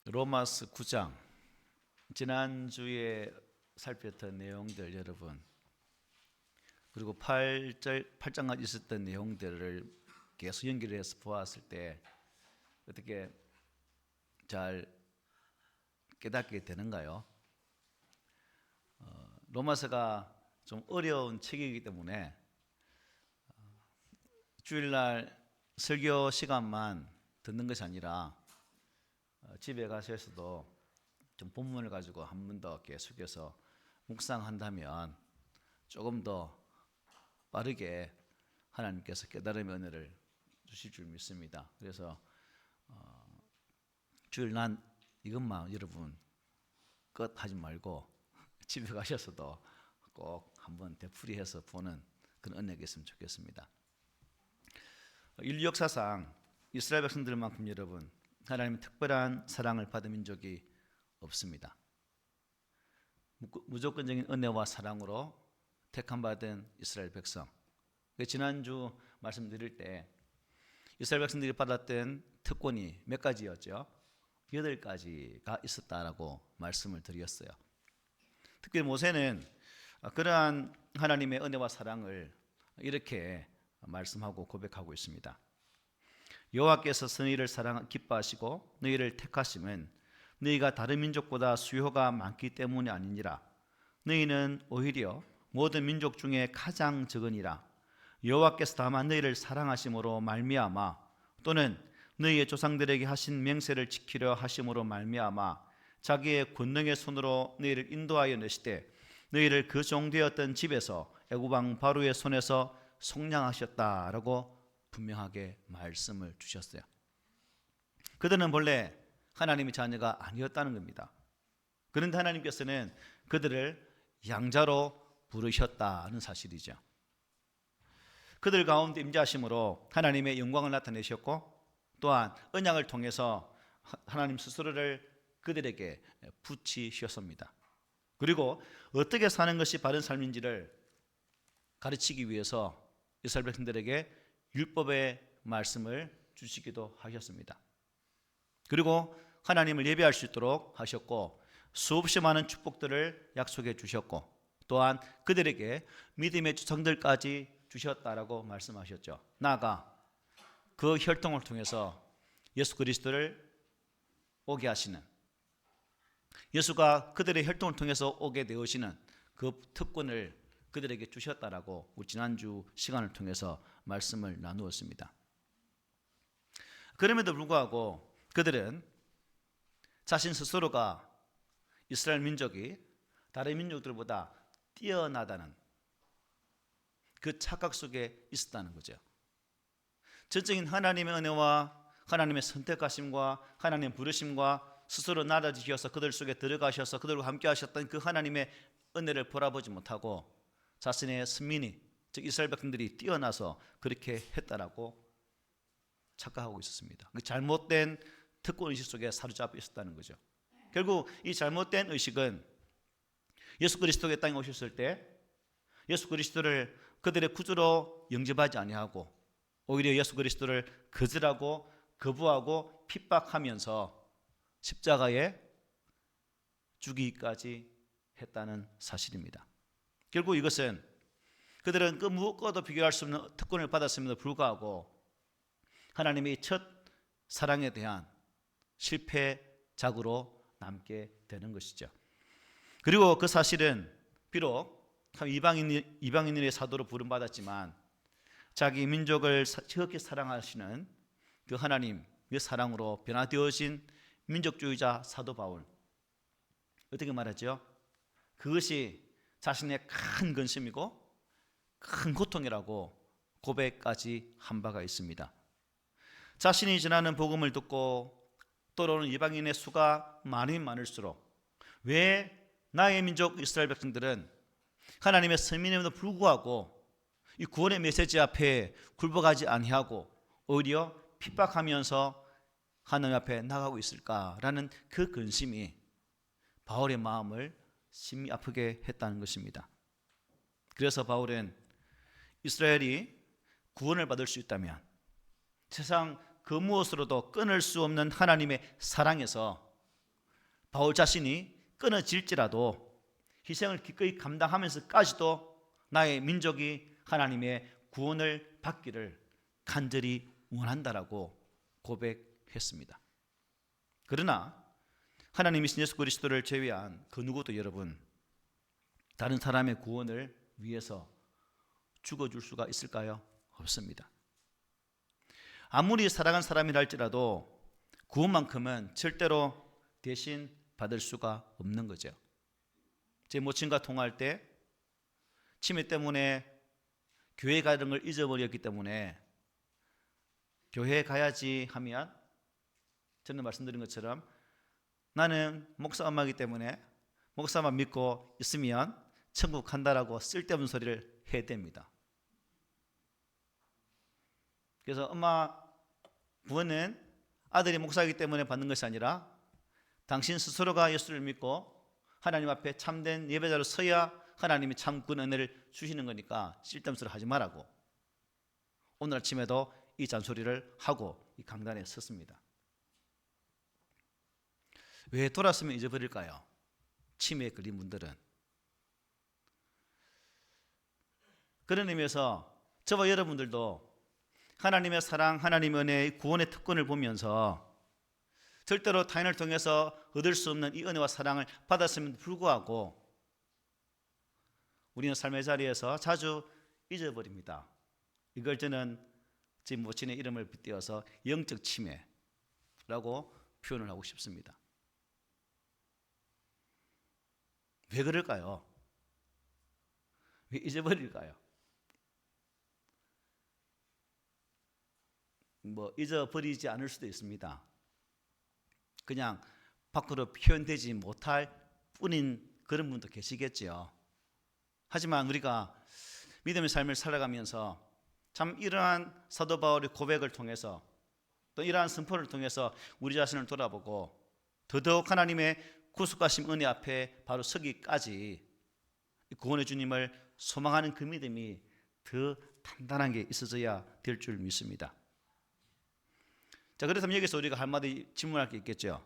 로마서 9장 지난주에 살폈던 내용들 여러분, 그리고 8장까지 있었던 내용들을 계속 연결해서 보았을 때 어떻게 잘 깨닫게 되는가요? 로마서가 좀 어려운 책이기 때문에 주일날 설교 시간만 듣는 것이 아니라 집에 가셔서도 좀 본문을 가지고 한 번 더 계속해서 묵상한다면 조금 더 빠르게 하나님께서 깨달음의 은혜를 주실 줄 믿습니다. 그래서 주일 난 이것만 여러분 끝 하지 말고 집에 가셔서도 꼭 한번 되풀이해서 보는 그런 은혜가 있으면 좋겠습니다. 인류 역사상 이스라엘 백성들만큼 여러분 하나님의 특별한 사랑을 받은 민족이 없습니다. 무조건적인 은혜와 사랑으로 택함받은 이스라엘 백성. 지난주 말씀드릴 때 이스라엘 백성들이 받았던 특권이 몇 가지였죠? 8가지가 있었다라고 말씀을 드렸어요. 특히 모세는 그러한 하나님의 은혜와 사랑을 이렇게 말씀하고 고백하고 있습니다. 여호와께서 너희를 기뻐하시고 너희를 택하심은 너희가 다른 민족보다 수요가 많기 때문이 아니니라. 너희는 오히려 모든 민족 중에 가장 적으니라. 여호와께서 다만 너희를 사랑하심으로 말미암아 또는 너희의 조상들에게 하신 맹세를 지키려 하심으로 말미암아 자기의 권능의 손으로 너희를 인도하여 내시되 너희를 그 종되었던 집에서 애굽 왕 바로의 손에서 속량하셨다라고 분명하게 말씀을 주셨어요. 그들은 본래 하나님의 자녀가 아니었다는 겁니다. 그런데 하나님께서는 그들을 양자로 부르셨다는 사실이죠. 그들 가운데 임재하심으로 하나님의 영광을 나타내셨고 또한 언약을 통해서 하나님 스스로를 그들에게 붙이셨습니다. 그리고 어떻게 사는 것이 바른 삶인지를 가르치기 위해서 이스라엘 백성들에게 율법의 말씀을 주시기도 하셨습니다. 그리고 하나님을 예배할 수 있도록 하셨고 수없이 많은 축복들을 약속해 주셨고 또한 그들에게 믿음의 주성들까지 주셨다라고 말씀하셨죠. 나아가 그 혈통을 통해서 예수 그리스도를 오게 하시는, 예수가 그들의 혈통을 통해서 오게 되시는 그 특권을 그들에게 주셨다라고 지난주 시간을 통해서 말씀을 나누었습니다. 그럼에도 불구하고 그들은 자신 스스로가 이스라엘 민족이 다른 민족들보다 뛰어나다는 그 착각 속에 있었다는 거죠. 전적인 하나님의 은혜와 하나님의 선택하심과 하나님의 부르심과 스스로 나아지셔서 그들 속에 들어가셔서 그들과 함께 하셨던 그 하나님의 은혜를 바라보지 못하고 자신의 선민이 즉 이스라엘 백성들이 뛰어나서 그렇게 했다라고 착각하고 있었습니다. 그 잘못된 특권의식 속에 사로잡혀 있었다는 거죠. 결국 이 잘못된 의식은 예수 그리스도가 땅에 오셨을 때 예수 그리스도를 그들의 구주로 영접하지 아니하고 오히려 예수 그리스도를 거절하고 거부하고 핍박하면서 십자가에 죽이기까지 했다는 사실입니다. 결국 이것은 그들은 그 무엇과도 비교할 수 없는 특권을 받았음에도 불구하고 하나님의 첫 사랑에 대한 실패작으로 남게 되는 것이죠. 그리고 그 사실은 비록 이방인의 사도로 부름받았지만 자기 민족을 지극히 사랑하시는 그 하나님의 사랑으로 변화되어진 민족주의자 사도 바울, 어떻게 말하죠? 그것이 자신의 큰 근심이고 큰 고통이라고 고백까지 한 바가 있습니다. 자신이 전하는 복음을 듣고 떠오르는 이방인의 수가 많으면 많을수록 왜 나의 민족 이스라엘 백성들은 하나님의 선민임에도 불구하고 이 구원의 메시지 앞에 굴복하지 아니하고 오히려 핍박하면서 하나님 앞에 나가고 있을까라는 그 근심이 바울의 마음을 심히 아프게 했다는 것입니다. 그래서 바울은 이스라엘이 구원을 받을 수 있다면 세상 그 무엇으로도 끊을 수 없는 하나님의 사랑에서 바울 자신이 끊어질지라도 희생을 기꺼이 감당하면서까지도 나의 민족이 하나님의 구원을 받기를 간절히 원한다라고 고백했습니다. 그러나 하나님이신 예수 그리스도를 제외한 그 누구도 여러분 다른 사람의 구원을 위해서 죽어줄 수가 있을까요? 없습니다. 아무리 사랑한 사람이라 할지라도 구원만큼은 절대로 대신 받을 수가 없는 거죠. 제 모친과 통화할 때 치매 때문에 교회 가는 걸 잊어버렸기 때문에 교회에 가야지 하면 저는 말씀드린 것처럼 나는 목사 엄마이기 때문에 목사만 믿고 있으면 천국 간다라고 쓸데없는 소리를 해야 됩니다. 그래서 엄마 구원은 아들이 목사이기 때문에 받는 것이 아니라 당신 스스로가 예수를 믿고 하나님 앞에 참된 예배자로 서야 하나님이 참 구원 은혜를 주시는 거니까 쓸데없는 소리 하지 말라고 오늘 아침에도 이 잔소리를 하고 이 강단에 섰습니다. 왜 돌았으면 잊어버릴까요? 치매에 걸린 분들은. 그런 의미에서 저와 여러분들도 하나님의 사랑, 하나님의 은혜의 구원의 특권을 보면서 절대로 타인을 통해서 얻을 수 없는 이 은혜와 사랑을 받았음에도 불구하고 우리는 삶의 자리에서 자주 잊어버립니다. 이걸 저는 제 모친의 이름을 빗대어서 영적 치매라고 표현을 하고 싶습니다. 왜 그럴까요? 왜 잊어버릴까요? 잊어버리지 않을 수도 있습니다. 그냥 밖으로 표현되지 못할 뿐인 그런 분도 계시겠죠. 하지만 우리가 믿음의 삶을 살아가면서 참 이러한 사도 바울의 고백을 통해서 또 이러한 선포를 통해서 우리 자신을 돌아보고 더더욱 하나님의 구속하심 은혜 앞에 바로 서기까지 구원의 주님을 소망하는 그 믿음이 더 단단한 게 있어져야 될 줄 믿습니다. 자, 그렇다면 여기서 우리가 한마디 질문할 게 있겠죠.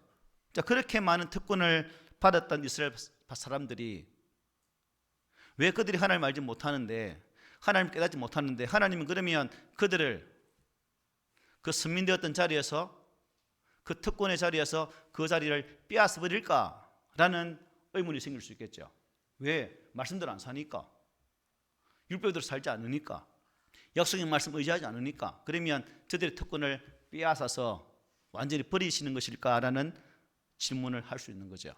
자, 그렇게 많은 특권을 받았던 이스라엘 사람들이 왜 그들이 하나님을 알지 못하는데 하나님을 깨닫지 못하는데 하나님은 그러면 그들을 그 선민되었던 자리에서 그 특권의 자리에서 그 자리를 빼앗아 버릴까라는 의문이 생길 수 있겠죠. 왜? 말씀대로 안 사니까, 율법대로 살지 않으니까, 약속의 말씀 의지하지 않으니까. 그러면 저들의 특권을 빼앗아서 완전히 버리시는 것일까라는 질문을 할 수 있는 거죠.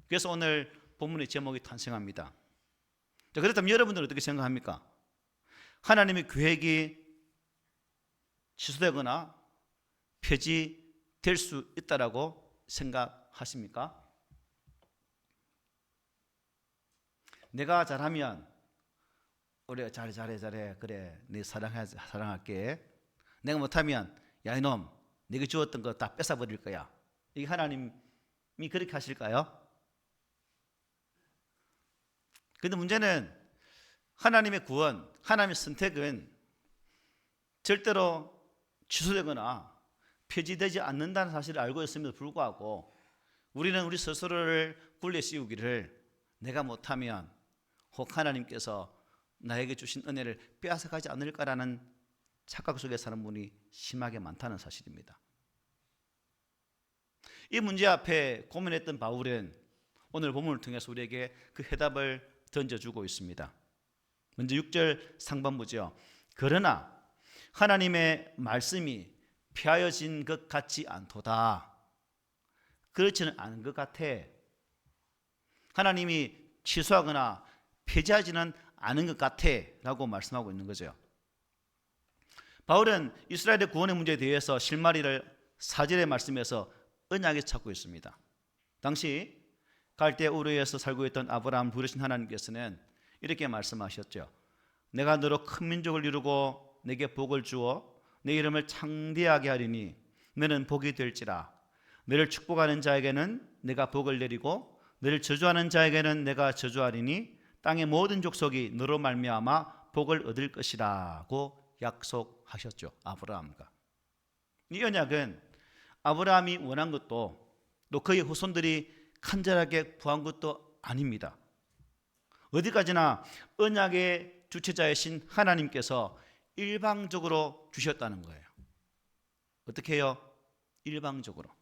그래서 오늘 본문의 제목이 탄생합니다. 자, 그렇다면 여러분들은 어떻게 생각합니까? 하나님의 계획이 취소되거나 폐지될 수 있다라고 생각하십니까? 내가 잘하면 우리가 잘해 그래 네 사랑할게. 내가 못하면 야 이놈 네가 주었던 거 다 뺏어버릴 거야. 이게 하나님이 그렇게 하실까요? 그런데 문제는 하나님의 구원, 하나님의 선택은 절대로 취소되거나 폐지되지 않는다는 사실을 알고 있음에도 불구하고 우리는 우리 스스로를 굴려 씌우기를 내가 못하면 혹 하나님께서 나에게 주신 은혜를 빼앗아가지 않을까라는 착각 속에 사는 분이 심하게 많다는 사실입니다. 이 문제 앞에 고민했던 바울은 오늘 본문을 통해서 우리에게 그 해답을 던져주고 있습니다. 먼저 6절 상반부죠. 그러나 하나님의 말씀이 폐하여진 것 같지 않도다. 그렇지는 않은 것 같아. 하나님이 취소하거나 폐지하지는 않은 것 같아 라고 말씀하고 있는 거죠. 바울은 이스라엘의 구원의 문제에 대해서 실마리를 4절의 말씀에서 언약에 찾고 있습니다. 당시 갈대 우르에서 살고 있던 아브라함을 부르신 하나님께서는 이렇게 말씀하셨죠. 내가 너로 큰 민족을 이루고 내게 복을 주어 내 이름을 창대하게 하리니 너는 복이 될지라. 너를 축복하는 자에게는 내가 복을 내리고 너를 저주하는 자에게는 내가 저주하리니 땅의 모든 족속이 너로 말미암아 복을 얻을 것이라고 약속하셨죠. 아브라함과. 이 언약은 아브라함이 원한 것도 또 그의 후손들이 간절하게 구한 것도 아닙니다. 어디까지나 언약의 주체자이신 하나님께서 일방적으로 주셨다는 거예요. 어떻게 해요? 일방적으로.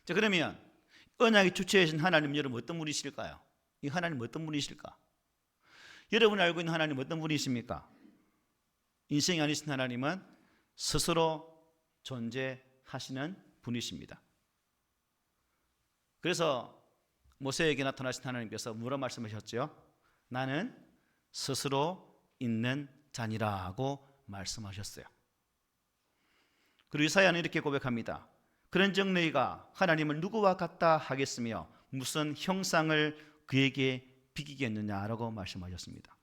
자, 그러면 언약의 주체이신 하나님, 여러분 어떤 분이실까요? 이 하나님 어떤 분이실까? 여러분이 알고 있는 하나님 어떤 분이십니까? 인생이 아니신 하나님은 스스로 존재하시는 분이십니다. 그래서 모세에게 나타나신 하나님께서 뭐라 말씀하셨죠? 나는 스스로 있는 자니라고 말씀하셨어요. 그리고 이사야는 이렇게 고백합니다. 그런즉 너희가 하나님을 누구와 같다 하겠으며 무슨 형상을 그에게 비기겠느냐라고 말씀하셨습니다.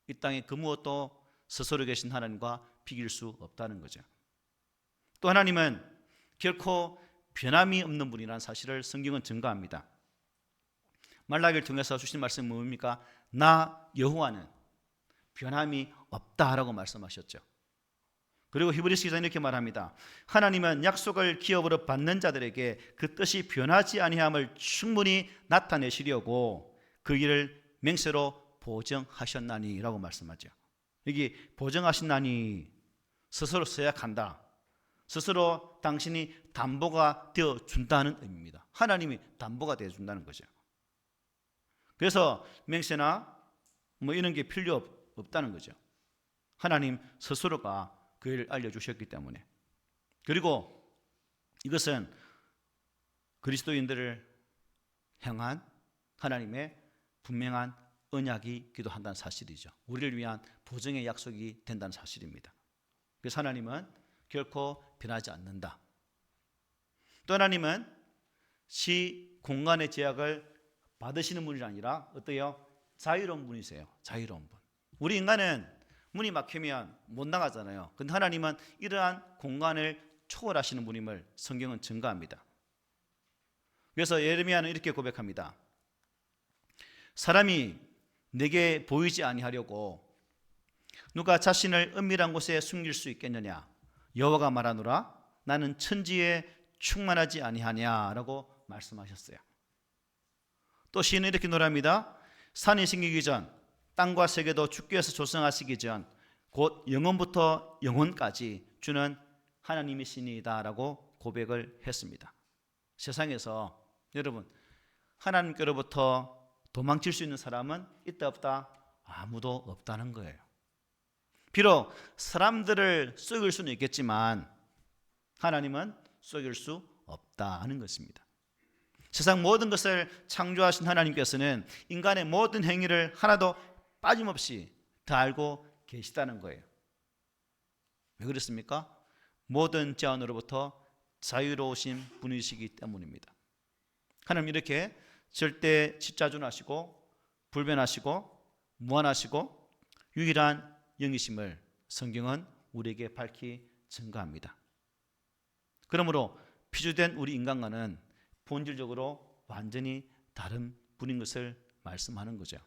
이 땅에 그 무엇도 스스로 계신 하나님과 비길 수 없다는 거죠. 또 하나님은 결코 변함이 없는 분이라는 사실을 성경은 증거합니다. 말라기를 통해서 주신 말씀은 뭡니까? 나 여호와는 변함이 없다라고 말씀하셨죠. 그리고 히브리서 기자는 이렇게 말합니다. 하나님은 약속을 기업으로 받는 자들에게 그 뜻이 변하지 아니함을 충분히 나타내시려고 그 일을 맹세로 보정하셨나니라고 말씀하죠. 여기 보정하신다니 스스로 서약한다. 스스로 당신이 담보가 되어준다는 의미입니다. 하나님이 담보가 되어준다는 거죠. 그래서 맹세나 뭐 이런 게 필요 없다는 거죠. 하나님 스스로가 그 일을 알려주셨기 때문에. 그리고 이것은 그리스도인들을 향한 하나님의 분명한 언약이기도 한다는 사실이죠. 우리를 위한 보증의 약속이 된다는 사실입니다. 그래서 하나님은 결코 변하지 않는다. 또 하나님은 시 공간의 제약을 받으시는 분이 아니라 어때요? 자유로운 분이세요. 자유로운 분. 우리 인간은 문이 막히면 못 나가잖아요. 근데 하나님은 이러한 공간을 초월하시는 분임을 성경은 증거합니다. 그래서 예레미야는 이렇게 고백합니다. 사람이 내게 보이지 아니하려고 누가 자신을 은밀한 곳에 숨길 수 있겠느냐? 여호와가 말하노라 나는 천지에 충만하지 아니하냐라고 말씀하셨어요. 또 시인은 이렇게 노래합니다. 산이 생기기 전 땅과 세계도 주께서 조성하시기 전 곧 영원부터 영원까지 주는 하나님이시니다라고 고백을 했습니다. 세상에서 여러분 하나님께로부터 도망칠 수 있는 사람은 있다 없다? 아무도 없다는 거예요. 비록 사람들을 속일 수는 있겠지만 하나님은 속일 수 없다는 것입니다. 세상 모든 것을 창조하신 하나님께서는 인간의 모든 행위를 하나도 빠짐없이 다 알고 계시다는 거예요. 왜 그렇습니까? 모든 제한으로부터 자유로우신 분이시기 때문입니다. 하나님 이렇게 절대 십자준하시고 불변하시고 무한하시고 유일한 영이심을 성경은 우리에게 밝히 증거합니다. 그러므로 피조된 우리 인간과는 본질적으로 완전히 다른 분인 것을 말씀하는 거죠.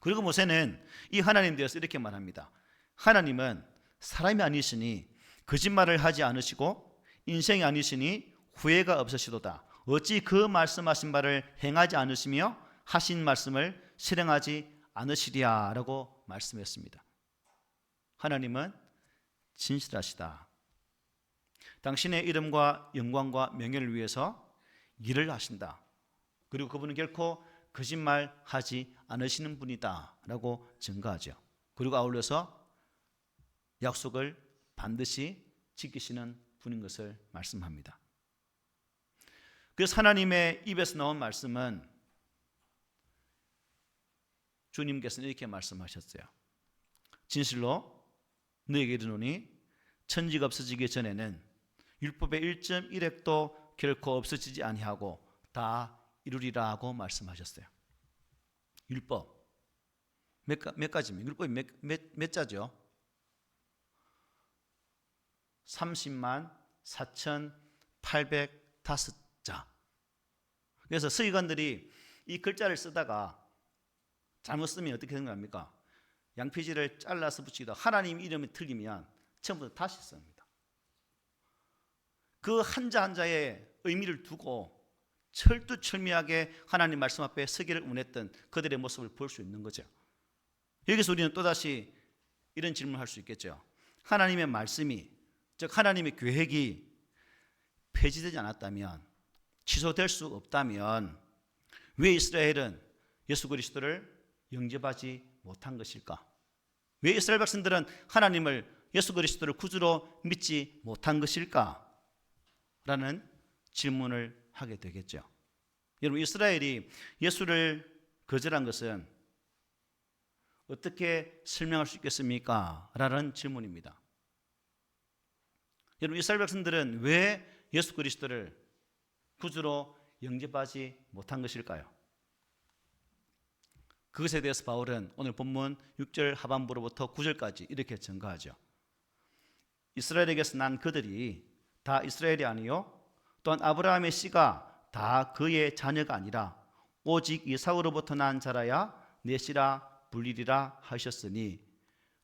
그리고 모세는 이 하나님 대해서 이렇게 말합니다. 하나님은 사람이 아니시니 거짓말을 하지 않으시고 인생이 아니시니 후회가 없으시도다. 어찌 그 말씀하신 바를 행하지 않으시며 하신 말씀을 실행하지 않으시랴라고 말씀했습니다. 하나님은 진실하시다. 당신의 이름과 영광과 명예를 위해서 일을 하신다. 그리고 그분은 결코 거짓말하지 않으시는 분이다 라고 증거하죠. 그리고 아울러서 약속을 반드시 지키시는 분인 것을 말씀합니다. 그래서 하나님의 입에서 나온 말씀은 주님께서는 이렇게 말씀하셨어요. 진실로 너에게 이르노니 천지가 없어지기 전에는 율법의 1.1획도 결코 없어지지 아니하고 다 이루리라고 말씀하셨어요. 율법 몇 가지입니까? 율법이 몇 자죠? 30만 4,805자. 그래서 서기관들이 이 글자를 쓰다가 잘못 쓰면 어떻게 생각합니까? 양피지를 잘라서 붙이기도 하나님 이름이 틀리면 처음부터 다시 씁니다. 그 한자 한자의 의미를 두고 철두철미하게 하나님 말씀 앞에 서기를 원했던 그들의 모습을 볼 수 있는 거죠. 여기서 우리는 또다시 이런 질문을 할 수 있겠죠. 하나님의 말씀이, 즉 하나님의 계획이 폐지되지 않았다면, 취소될 수 없다면 왜 이스라엘은 예수 그리스도를 영접하지 못한 것일까? 왜 이스라엘 백성들은 하나님을, 예수 그리스도를 구주로 믿지 못한 것일까? 라는 질문을 하게 되겠죠. 여러분, 이스라엘이 예수를 거절한 것은 어떻게 설명할 수 있겠습니까? 라는 질문입니다. 여러분, 이스라엘 백성들은 왜 예수 그리스도를 구주로 영접하지 못한 것일까요? 그것에 대해서 바울은 오늘 본문 6절 하반부로부터 9절까지 이렇게 증거하죠. 이스라엘에게서 난 그들이 다 이스라엘이 아니요 또한 아브라함의 씨가 다 그의 자녀가 아니라 오직 이삭으로부터 난 자라야 내 씨라 불리리라 하셨으니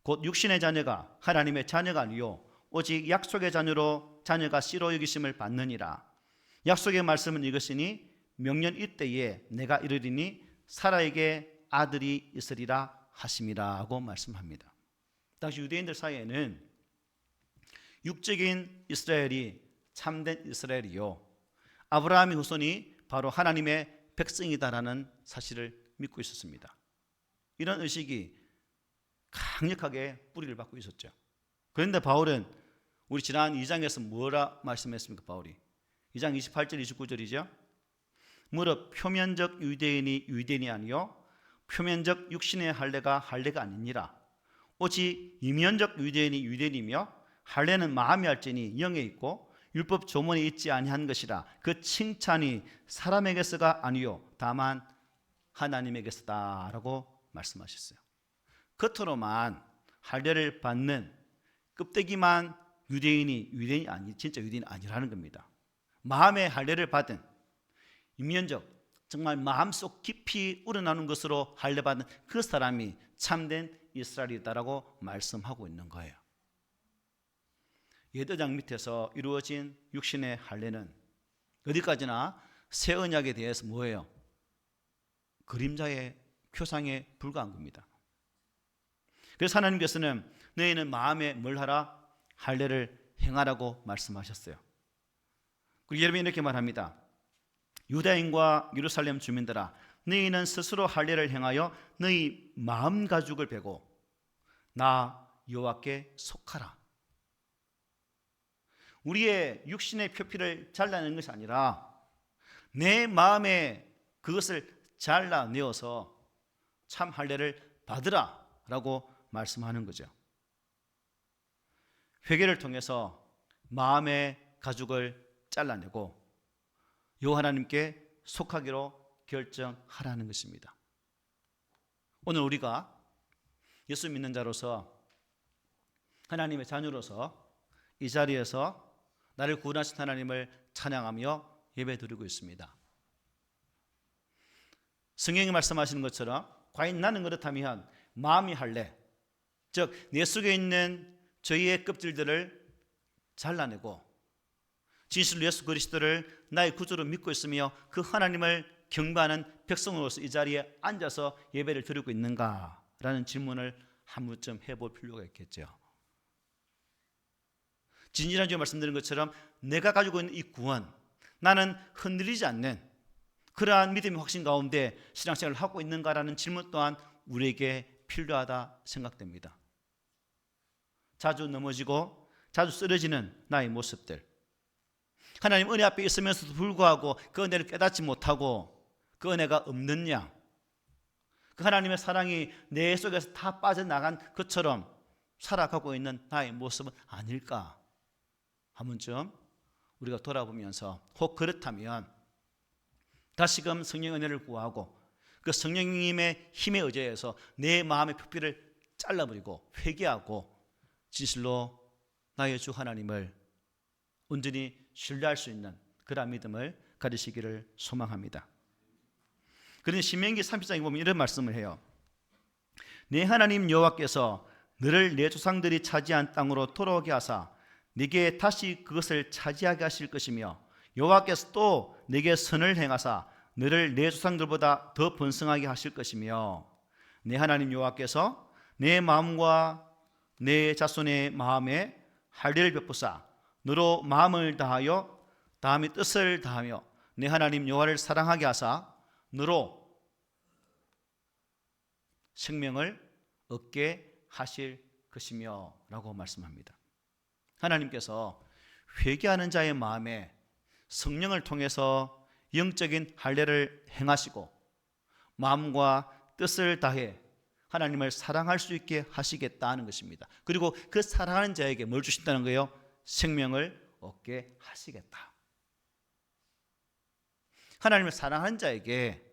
곧 육신의 자녀가 하나님의 자녀가 아니요 오직 약속의 자녀로 자녀가 씨로 여기심을 받느니라. 약속의 말씀은 이것이니 명년 이때에 내가 이르리니 사라에게 아들이 있으리라 하심이라 하고 말씀합니다. 당시 유대인들 사이에는 육적인 이스라엘이 참된 이스라엘이요 아브라함의 후손이 바로 하나님의 백성이다라는 사실을 믿고 있었습니다. 이런 의식이 강력하게 뿌리를 받고 있었죠. 그런데 바울은 우리 지난 2장에서 뭐라 말씀했습니까? 바울이 2장 28절 29절이죠. 무릇 표면적 유대인이 유대인이 아니요 표면적 육신의 할례가 할례가 아니니라. 오직 이면적 유대인이 유대인이며 할례는 마음이 할지니 영에 있고 율법 조문에 있지 아니한 것이라. 그 칭찬이 사람에게서가 아니요 다만 하나님에게서다라고 말씀하셨어요. 겉으로만 할례를 받는 껍데기만 유대인이 아니 진짜 유대인이 아니라는 겁니다. 마음의 할례를 받은 인면적 정말 마음속 깊이 우러나는 것으로 할례받은 그 사람이 참된 이스라엘이다라고 말씀하고 있는 거예요. 예대장 밑에서 이루어진 육신의 할례는 어디까지나 새 언약에 대해서 뭐예요? 그림자의 표상에 불과한 겁니다. 그래서 하나님께서는 너희는 마음에 뭘 하라? 할례를 행하라고 말씀하셨어요. 그리고 여러분이 이렇게 말합니다. 유다인과 예루살렘 주민들아 너희는 스스로 할례를 행하여 너희 마음 가죽을 베고 나 여호와께 속하라. 우리의 육신의 표피를 잘라내는 것이 아니라 내 마음에 그것을 잘라내어서 참 할례를 받으라 라고 말씀하는 거죠. 회개를 통해서 마음의 가죽을 잘라내고 여호와 하나님께 속하기로 결정하라는 것입니다. 오늘 우리가 예수 믿는 자로서 하나님의 자녀로서 이 자리에서 나를 구원하신 하나님을 찬양하며 예배드리고 있습니다. 성경이 말씀하시는 것처럼 과연 나는 그렇다면 마음이 할례, 즉 내 속에 있는 저희의 껍질들을 잘라내고 진실로 예수 그리스도를 나의 구주로 믿고 있으며 그 하나님을 경배하는 백성으로서 이 자리에 앉아서 예배를 드리고 있는가라는 질문을 한 번쯤 해볼 필요가 있겠죠. 지난주에 말씀드린 것처럼 내가 가지고 있는 이 구원, 나는 흔들리지 않는 그러한 믿음의 확신 가운데 신앙생활을 하고 있는가라는 질문 또한 우리에게 필요하다 생각됩니다. 자주 넘어지고 자주 쓰러지는 나의 모습들, 하나님 은혜 앞에 있으면서도 불구하고 그 은혜를 깨닫지 못하고 그 은혜가 없느냐, 그 하나님의 사랑이 내 속에서 다 빠져나간 것처럼 살아가고 있는 나의 모습은 아닐까? 한 번쯤 우리가 돌아보면서 혹 그렇다면 다시금 성령 은혜를 구하고 그 성령님의 힘에 의지해서 내 마음의 표피를 잘라버리고 회개하고 진실로 나의 주 하나님을 온전히 신뢰할 수 있는 그러한 믿음을 가지시기를 소망합니다. 그런데 신명기 30장에 보면 이런 말씀을 해요. 내 하나님 여호와께서 너를 내 조상들이 차지한 땅으로 돌아오게 하사 네게 다시 그것을 차지하게 하실 것이며 여호와께서 또 네게 선을 행하사 너를 내 조상들보다 더 번성하게 하실 것이며 내 하나님 여호와께서 내 마음과 내 자손의 마음에 할례를 베푸사 너로 마음을 다하여 다음에 뜻을 다하며 내 하나님 여호와를 사랑하게 하사 너로 생명을 얻게 하실 것이며 라고 말씀합니다. 하나님께서 회개하는 자의 마음에 성령을 통해서 영적인 할례를 행하시고 마음과 뜻을 다해 하나님을 사랑할 수 있게 하시겠다는 것입니다. 그리고 그 사랑하는 자에게 뭘 주신다는 거예요? 생명을 얻게 하시겠다. 하나님을 사랑하는 자에게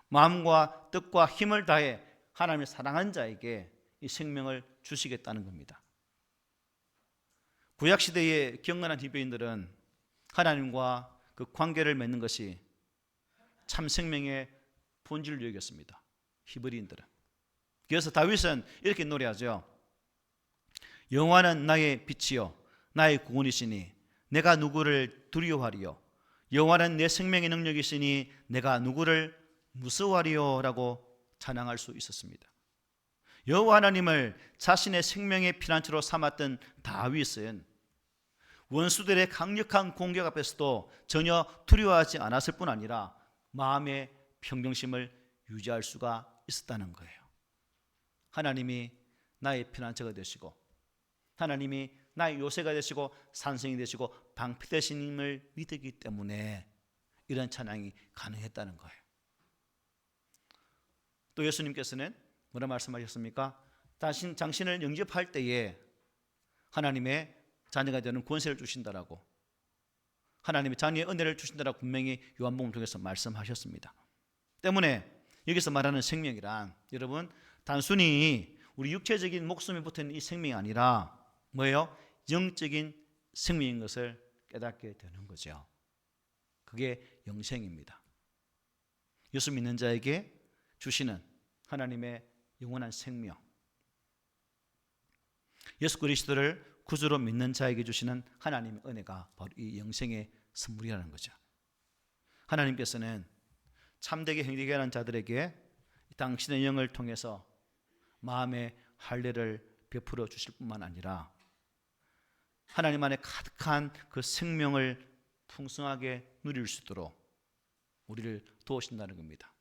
마음과 뜻과 힘을 다해 하나님을 사랑하는 자에게 이 생명을 주시겠다는 겁니다. 구약시대의 경건한 히브리인들은 하나님과 그 관계를 맺는 것이 참 생명의 본질로 여겼습니다. 히브리인들은. 그래서 다윗은 이렇게 노래하죠. 여호와는 나의 빛이요 나의 구원이시니 내가 누구를 두려워하리요. 여호와는 내 생명의 능력이시니 내가 누구를 무서워하리요 라고 찬양할 수 있었습니다. 여호와 하나님을 자신의 생명의 피난처로 삼았던 다윗은 원수들의 강력한 공격 앞에서도 전혀 두려워하지 않았을 뿐 아니라 마음의 평정심을 유지할 수가 있었다는 거예요. 하나님이 나의 피난처가 되시고 하나님이 나의 요새가 되시고 산성이 되시고 방패 되심을 믿었기 때문에 이런 찬양이 가능했다는 거예요. 또 예수님께서는 뭐라 말씀하셨습니까? 당신을 영접할 때에 하나님의 자녀가 되는 권세를 주신다라고, 하나님의 자녀의 은혜를 주신다라고 분명히 요한복음 통해서 말씀하셨습니다. 때문에 여기서 말하는 생명이란 여러분 단순히 우리 육체적인 목숨이 붙어있는 이 생명이 아니라 뭐예요? 영적인 생명인 것을 깨닫게 되는 거죠. 그게 영생입니다. 예수 믿는 자에게 주시는 하나님의 영원한 생명, 예수 그리스도를 구주로 믿는 자에게 주시는 하나님의 은혜가 바로 이 영생의 선물이라는 거죠. 하나님께서는 참되게 행되게 하는 자들에게 당신의 영을 통해서 마음의 할례를 베풀어 주실 뿐만 아니라 하나님 안에 가득한 그 생명을 풍성하게 누릴 수 있도록 우리를 도우신다는 겁니다.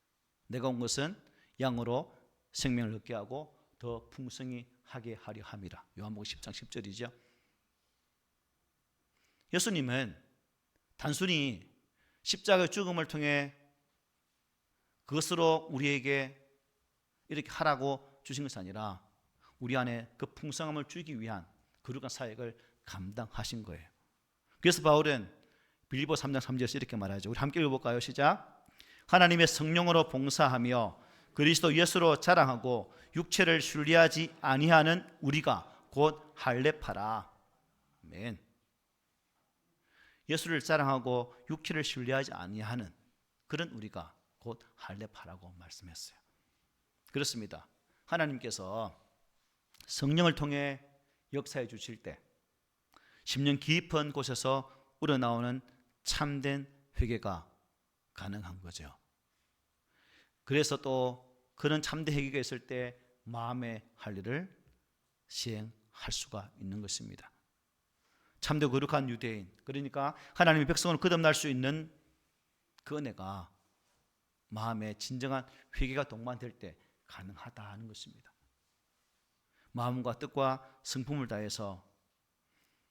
내가 온 것은 양으로 생명을 얻게 하고 더 풍성히 하게 하려 함이라. 요한복음 10장 10절이죠. 예수님은 단순히 십자가의 죽음을 통해 그것으로 우리에게 이렇게 하라고 주신 것이 아니라 우리 안에 그 풍성함을 주기 위한 거룩한 사역을 감당하신 거예요. 그래서 바울은 빌립보 3장 3절에서 이렇게 말하죠. 우리 함께 읽어볼까요? 시작. 하나님의 성령으로 봉사하며 그리스도 예수로 자랑하고 육체를 순리하지 아니하는 우리가 곧 할례파라. 아멘. 예수를 자랑하고 육체를 순리하지 아니하는 그런 우리가 곧 할례파라고 말씀했어요. 그렇습니다. 하나님께서 성령을 통해 역사해 주실 때 심령 깊은 곳에서 우러나오는 참된 회개가 가능한 거죠. 그래서 또 그런 참된 회개가 있을 때 마음의 할례를 시행할 수가 있는 것입니다. 참되고 거룩한 유대인, 그러니까 하나님의 백성으로 거듭날 수 있는 그 은혜가 마음의 진정한 회개가 동반될 때 가능하다는 것입니다. 마음과 뜻과 성품을 다해서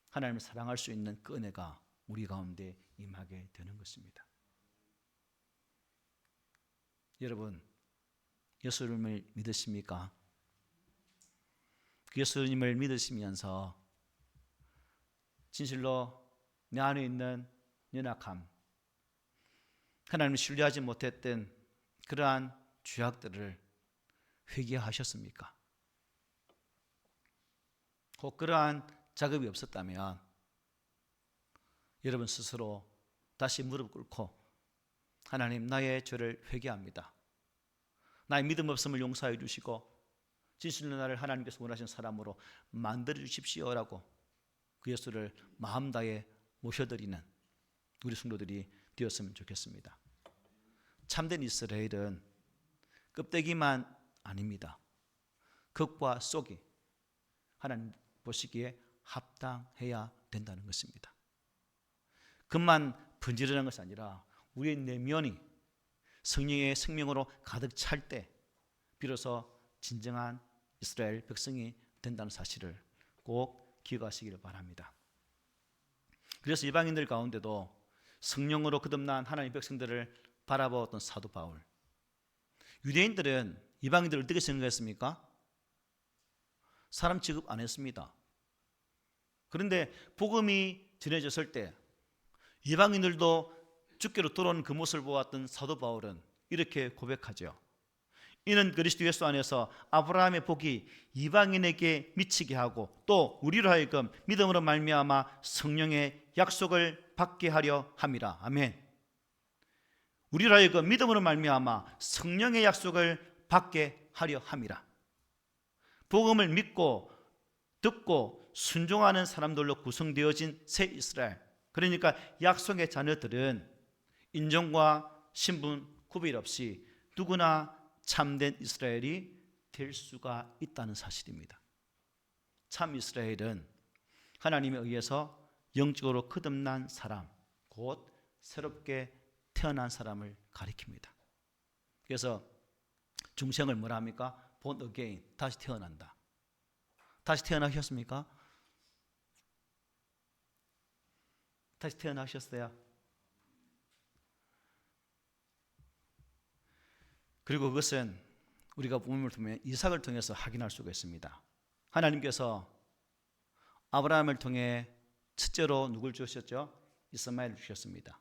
하나님을 사랑할 수 있는 그 은혜가 우리 가운데 임하게 되는 것입니다. 여러분, 예수님을 믿으십니까? 예수님을 믿으시면서 진실로 내 안에 있는 연약함, 하나님을 신뢰하지 못했던 그러한 죄악들을 회개하셨습니까? 혹 그러한 작업이 없었다면 여러분 스스로 다시 무릎 꿇고 하나님, 나의 죄를 회개합니다. 나의 믿음 없음을 용서해 주시고 진실로 나를 하나님께서 원하시는 사람으로 만들어 주십시오라고 그 예수를 마음 다해 모셔드리는 우리 성도들이 되었으면 좋겠습니다. 참된 이스라엘은 껍데기만 아닙니다. 겉과 속이 하나님 보시기에 합당해야 된다는 것입니다. 겉만 번지르는 것이 아니라 우리의 내면이 성령의 생명으로 가득 찰 때 비로소 진정한 이스라엘 백성이 된다는 사실을 꼭 기억하시기를 바랍니다. 그래서 이방인들 가운데도 성령으로 거듭난 하나님의 백성들을 바라보았던 사도 바울, 유대인들은 이방인들을 어떻게 생각했습니까? 사람 취급 안 했습니다. 그런데 복음이 전해졌을 때 이방인들도 주께로 돌아오는 그 모습을 보았던 사도 바울은 이렇게 고백하죠. 이는 그리스도 예수 안에서 아브라함의 복이 이방인에게 미치게 하고 또 우리로 하여금 믿음으로 말미암아 성령의 약속을 받게 하려 함이라. 아멘. 우리로 하여금 믿음으로 말미암아 성령의 약속을 받게 하려 함이라. 복음을 믿고 듣고 순종하는 사람들로 구성되어진 새 이스라엘, 그러니까 약속의 자녀들은 인종과 신분 구별 없이 누구나 참된 이스라엘이 될 수가 있다는 사실입니다. 참 이스라엘은 하나님에 의해서 영적으로 거듭난 사람, 곧 새롭게 태어난 사람을 가리킵니다. 그래서 중생을 뭐라 합니까? born again, 다시 태어난다. 다시 태어나셨습니까? 다시 태어나셨어요? 그리고 그것은 우리가 복음을 통해 이삭을 통해서 확인할 수가 있습니다. 하나님께서 아브라함을 통해 첫째로 누굴 주셨죠? 이스마엘을 주셨습니다.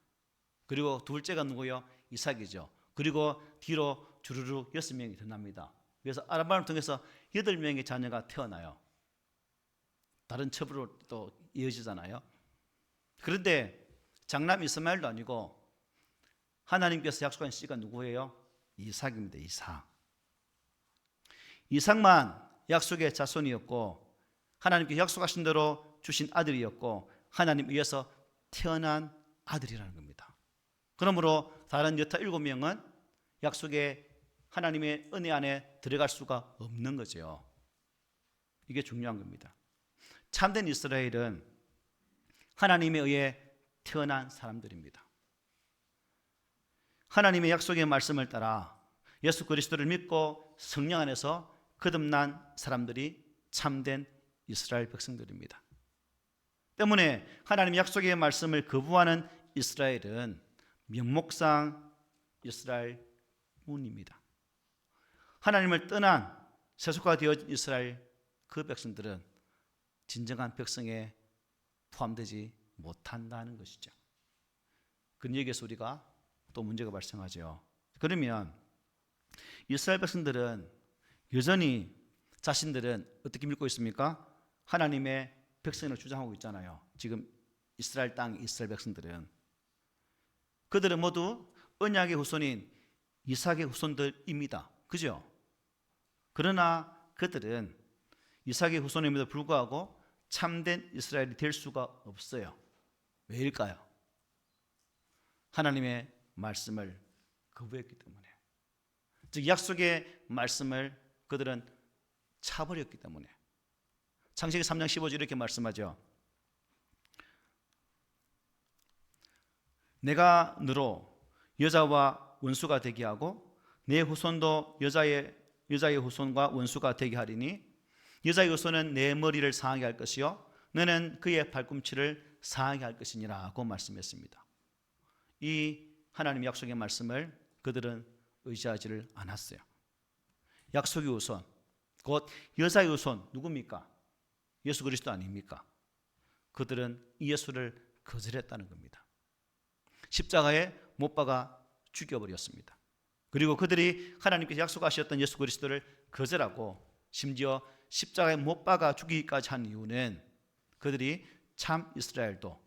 그리고 둘째가 누구요? 이삭이죠. 그리고 뒤로 주르륵 6명이 더 납니다. 그래서 아브라함을 통해서 8명의 자녀가 태어나요. 다른 첩으로 또 이어지잖아요. 그런데 장남 이스마엘도 아니고 하나님께서 약속한 씨가 누구예요? 이삭입니다. 이삭만 약속의 자손이었고 하나님께 약속하신 대로 주신 아들이었고 하나님 의해서 태어난 아들이라는 겁니다. 그러므로 다른 여타 7명은 약속의 하나님의 은혜 안에 들어갈 수가 없는 거죠. 이게 중요한 겁니다. 참된 이스라엘은 하나님에 의해 태어난 사람들입니다. 하나님의 약속의 말씀을 따라 예수 그리스도를 믿고 성령 안에서 거듭난 사람들이 참된 이스라엘 백성들입니다. 때문에 하나님의 약속의 말씀을 거부하는 이스라엘은 명목상 이스라엘 문입니다. 하나님을 떠난 세속화 되어진 이스라엘 그 백성들은 진정한 백성에 포함되지 못한다는 것이죠. 그 얘기에서 우리가 또 문제가 발생하죠. 그러면 이스라엘 백성들은 여전히 자신들은 어떻게 믿고 있습니까? 하나님의 백성을 주장하고 있잖아요. 지금 이스라엘 땅 이스라엘 백성들은 그들은 모두 언약의 후손인 이삭의 후손들입니다. 그죠? 그러나 그들은 이삭의 후손임에도 불구하고 참된 이스라엘이 될 수가 없어요. 왜일까요? 하나님의 말씀을 거부했기 때문에, 즉 약속의 말씀을 그들은 차버렸기 때문에. 창세기 3장 15절 이렇게 말씀하죠. 내가 너로 여자와 원수가 되게 하고 내 후손도 여자의 후손과 원수가 되게 하리니 여자의 후손은 내 머리를 상하게 할 것이요 너는 그의 발꿈치를 상하게 할 것이니라 하고 말씀했습니다. 이 하나님의 약속의 말씀을 그들은 의지하지를 않았어요. 약속의 후손, 곧 여자의 후손 누굽니까? 예수 그리스도 아닙니까? 그들은 이 예수를 거절했다는 겁니다. 십자가에 못 박아 죽여버렸습니다. 그리고 그들이 하나님께서 약속하셨던 예수 그리스도를 거절하고 심지어 십자가에 못 박아 죽이기까지 한 이유는 그들이 참 이스라엘도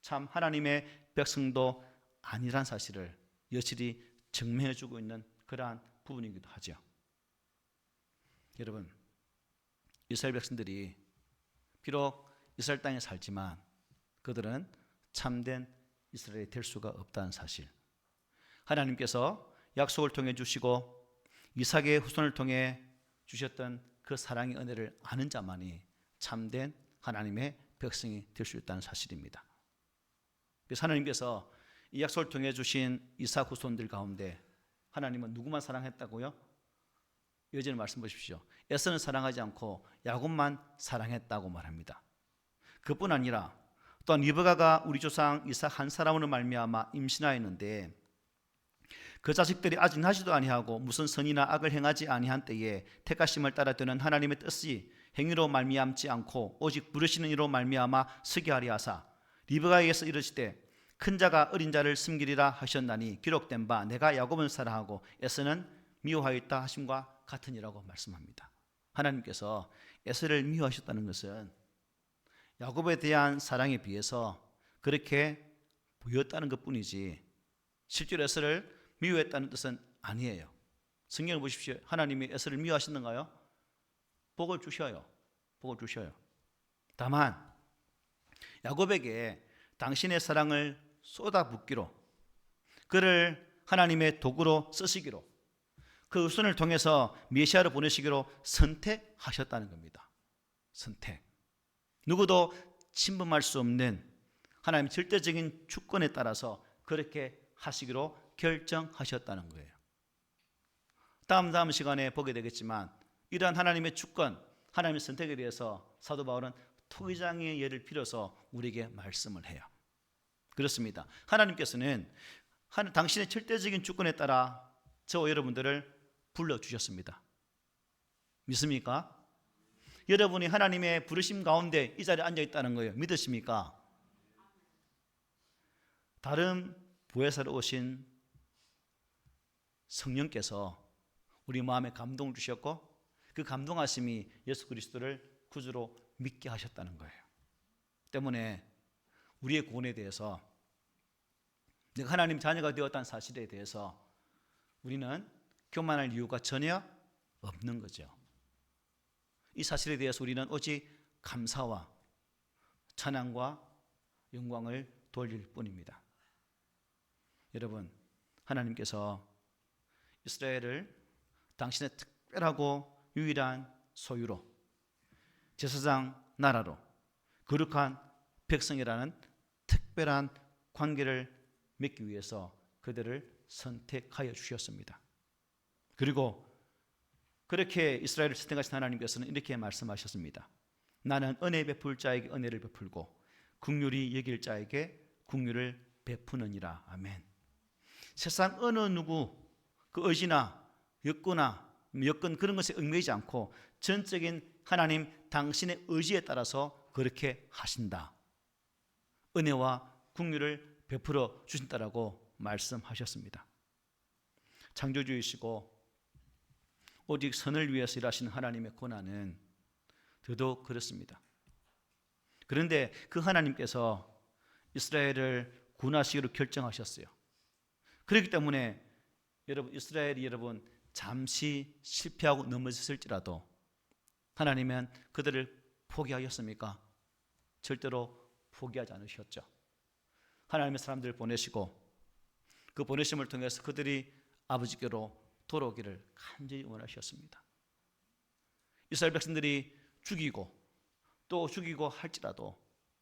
참 하나님의 백성도 아니란 사실을 여실히 증명해주고 있는 그러한 부분이기도 하죠. 여러분, 이스라엘 백성들이 비록 이스라엘 땅에 살지만 그들은 참된 이스라엘이 될 수가 없다는 사실. 하나님께서 약속을 통해 주시고 이삭의 후손을 통해 주셨던 그 사랑의 은혜를 아는 자만이 참된 하나님의 백성이 될 수 있다는 사실입니다. 그래서 하나님께서 이 약속을 통해 주신 이삭 후손들 가운데 하나님은 누구만 사랑했다고요? 여전히 말씀 보십시오. 에서는 사랑하지 않고 야곱만 사랑했다고 말합니다. 그뿐 아니라 또한 리브가가 우리 조상 이삭 한 사람으로 말미암아 임신하였는데 그 자식들이 아직 나지도 아니하고 무슨 선이나 악을 행하지 아니한 때에 택하심을 따라 되는 하나님의 뜻이 행위로 말미암지 않고 오직 부르시는 이로 말미암아 서게 하리 하사 리브가에게서 이르시되 큰 자가 어린 자를 섬기리라 하셨나니 기록된 바 내가 야곱은 사랑하고 에서는 미워하였다 하심과 같으니라고 말씀합니다. 하나님께서 에서를 미워하셨다는 것은 야곱에 대한 사랑에 비해서 그렇게 보였다는 것뿐이지 실제로 에서를 미워했다는 뜻은 아니에요. 성경을 보십시오. 하나님이 에서를 미워하시는가요? 복을 주셔요. 복을 주셔요. 다만 야곱에게 당신의 사랑을 쏟아붓기로 그를 하나님의 도구로 쓰시기로 그 후손을 통해서 메시아를 보내시기로 선택하셨다는 겁니다. 선택. 누구도 침범할 수 없는 하나님의 절대적인 주권에 따라서 그렇게 하시기로 결정하셨다는 거예요. 다음 시간에 보게 되겠지만 이러한 하나님의 주권, 하나님의 선택에 대해서 사도 바울은 토기장의 예를 빌어서 우리에게 말씀을 해요. 그렇습니다. 하나님께서는 당신의 절대적인 주권에 따라 저와 여러분들을 불러주셨습니다. 믿습니까? 여러분이 하나님의 부르심 가운데 이 자리에 앉아있다는 거예요. 믿으십니까? 다른 보혜사로 오신 성령께서 우리 마음에 감동을 주셨고 그 감동하심이 예수 그리스도를 구주로 믿게 하셨다는 거예요. 때문에 우리의 구원에 대해서 내가 하나님 자녀가 되었다는 사실에 대해서 우리는 교만할 이유가 전혀 없는 거죠. 이 사실에 대해서 우리는 오직 감사와 찬양과 영광을 돌릴 뿐입니다. 여러분, 하나님께서 이스라엘을 당신의 특별하고 유일한 소유로 제사장 나라로 거룩한 백성이라는 특별한 관계를 맺기 위해서 그들을 선택하여 주셨습니다. 그리고 그렇게 이스라엘을 선택하신 하나님께서는 이렇게 말씀하셨습니다. 나는 은혜 베풀 자에게 은혜를 베풀고 긍휼히 여길 자에게 긍휼을 베푸느니라. 아멘. 세상 어느 누구 그 의지나 여건 그런 것에 얽매이지 않고 전적인 하나님 당신의 의지에 따라서 그렇게 하신다. 은혜와 긍휼을 베풀어 주신다라고 말씀하셨습니다. 창조주이시고 오직 선을 위해서 일하시는 하나님의 권한은 더더욱 그렇습니다. 그런데 그 하나님께서 이스라엘을 구원하시기로 결정하셨어요. 그렇기 때문에 이스라엘이 잠시 실패하고 넘어졌을지라도 하나님은 그들을 포기하였습니까? 절대로 포기하지 않으셨죠. 하나님의 사람들을 보내시고 그 보내심을 통해서 그들이 아버지께로 돌아오기를 간절히 원하셨습니다. 이스라엘 백성들이 죽이고 또 죽이고 할지라도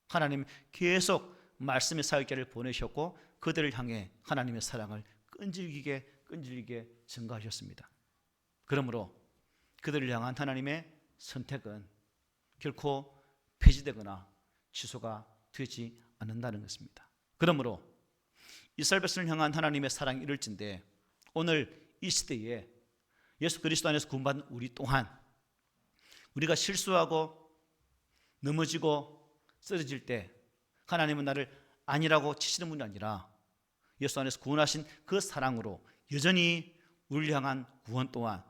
하나님 계속 말씀의 사역자를 보내셨고 그들을 향해 하나님의 사랑을 끈질기게 증가하셨습니다. 그러므로 그들을 향한 하나님의 선택은 결코 폐지되거나 취소가 되지 않는다는 것입니다. 그러므로 이스라엘 백성을 향한 하나님의 사랑이 이럴진데 오늘 이 시대에 예수 그리스도 안에서 구원받은 우리 또한 우리가 실수하고 넘어지고 쓰러질 때 하나님은 나를 아니라고 치시는 분이 아니라 예수 안에서 구원하신 그 사랑으로 여전히 우리를 향한 구원 또한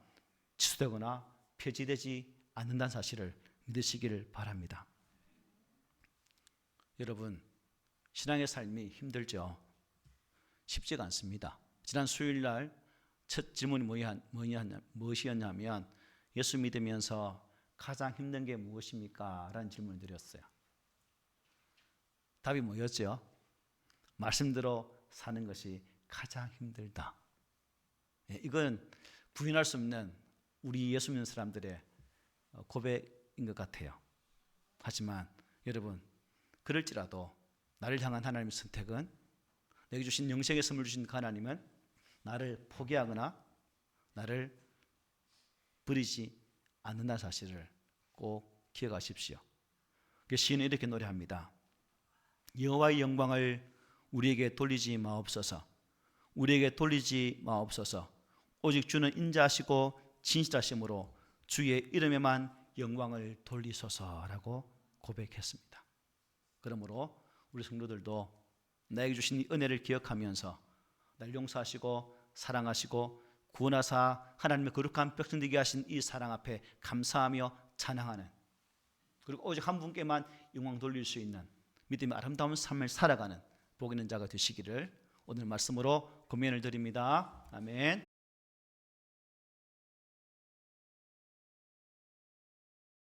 취소되거나 폐지되지 않는다는 사실을 믿으시기를 바랍니다. 여러분, 신앙의 삶이 힘들죠. 쉽지가 않습니다. 지난 수요일 날 첫 질문이 무엇이었냐면 예수 믿으면서 가장 힘든 게 무엇입니까? 라는 질문을 드렸어요. 답이 뭐였죠? 말씀대로 사는 것이 가장 힘들다. 이건 부인할 수 없는 우리 예수 믿는 사람들의 고백인 것 같아요. 하지만 여러분, 그럴지라도 나를 향한 하나님의 선택은, 내게 주신 영생의 선물 주신 그 하나님은 나를 포기하거나 나를 버리지 않는다는 사실을 꼭 기억하십시오. 시인은 이렇게 노래합니다. 여호와의 영광을 우리에게 돌리지 마옵소서. 우리에게 돌리지 마옵소서. 오직 주는 인자하시고 진실하심으로 주의 이름에만 영광을 돌리소서라고 고백했습니다. 그러므로 우리 성도들도 나에게 주신 이 은혜를 기억하면서 날 용서하시고 사랑하시고 구원하사 하나님의 거룩한 백성 되게 하신 이 사랑 앞에 감사하며 찬양하는, 그리고 오직 한 분께만 영광 돌릴 수 있는 믿음의 아름다운 삶을 살아가는 복 있는 자가 되시기를 오늘 말씀으로 권면을 드립니다. 아멘.